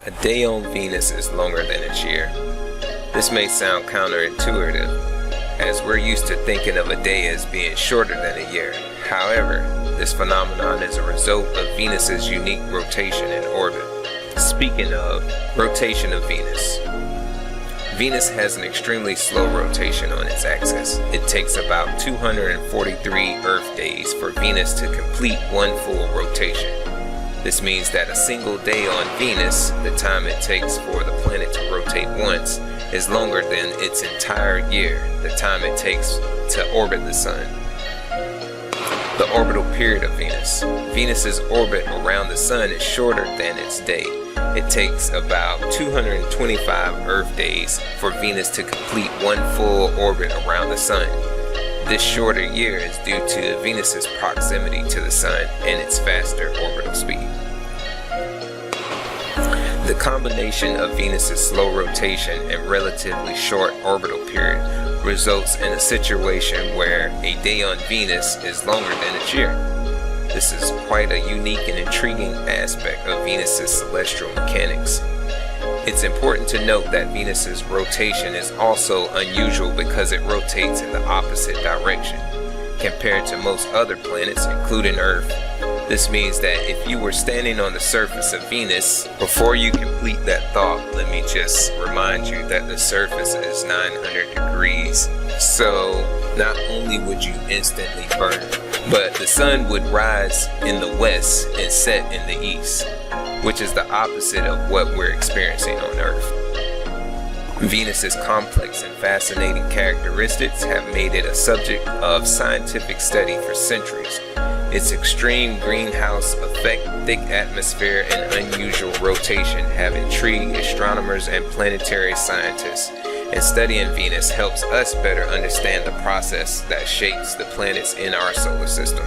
A day on Venus is longer than its year. This may sound counterintuitive, as we're used to thinking of a day as being shorter than a year. However, this phenomenon is a result of Venus's unique rotation and orbit. Speaking of rotation of Venus, Venus has an extremely slow rotation on its axis. It takes about 243 Earth days for Venus to complete one full rotation. This means that a single day on Venus, the time it takes for the planet to rotate once, is longer than its entire year, the time it takes to orbit the Sun. The orbital period of Venus. Venus's orbit around the Sun is shorter than its day. It takes about 225 Earth days for Venus to complete one full orbit around the Sun. This shorter year is due to Venus's proximity to the Sun and its faster orbital speed. The combination of Venus's slow rotation and relatively short orbital period results in a situation where a day on Venus is longer than its year. This is quite a unique and intriguing aspect of Venus's celestial mechanics. It's important to note that Venus's rotation is also unusual because it rotates in the opposite direction compared to most other planets, including Earth. This means that if you were standing on the surface of Venus, before you complete that thought, let me just remind you that the surface is 900 degrees. So not only would you instantly burn, but the Sun would rise in the west and set in the east, which is the opposite of what we're experiencing on Earth. Venus's complex and fascinating characteristics have made it a subject of scientific study for centuries. Its extreme greenhouse effect, thick atmosphere, and unusual rotation have intrigued astronomers and planetary scientists, and studying Venus helps us better understand the process that shapes the planets in our solar system.